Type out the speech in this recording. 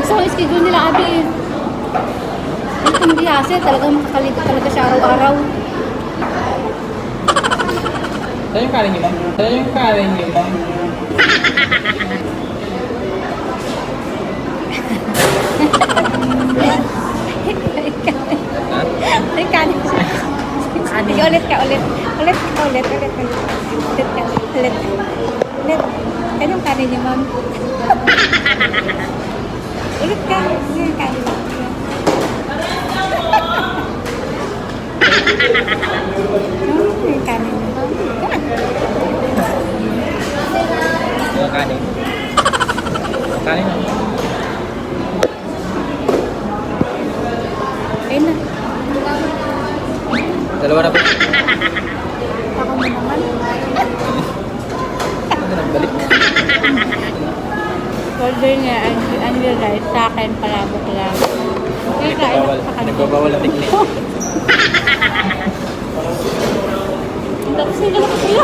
Gusto ko yung schedule nila, Abi. Kung biyase, talagang makakaligo talaga siya araw-araw. Saan yung kanin niyo, ma'am? Saan yung kanin niyo, ma'am? Ay, kanin siya. Sige, ulit ka, ulit. Ulit ka, ulit. Ulit ka. Ulit ka, ulit. Ulit. Anong kanin niyo, ma'am? Ulit ka. Yung kanin niyo. Yung kanin niyo, ma'am. Yung kanin. Kanin na. Ayun na. Dalawa na po. Ako mo naman. Ano na, balik. Order niya, ang rice sa akin, palabok lang. Kaya kain ako sa kanila. Nagbabawal ang tiknik. Tapos nila ko sa'yo.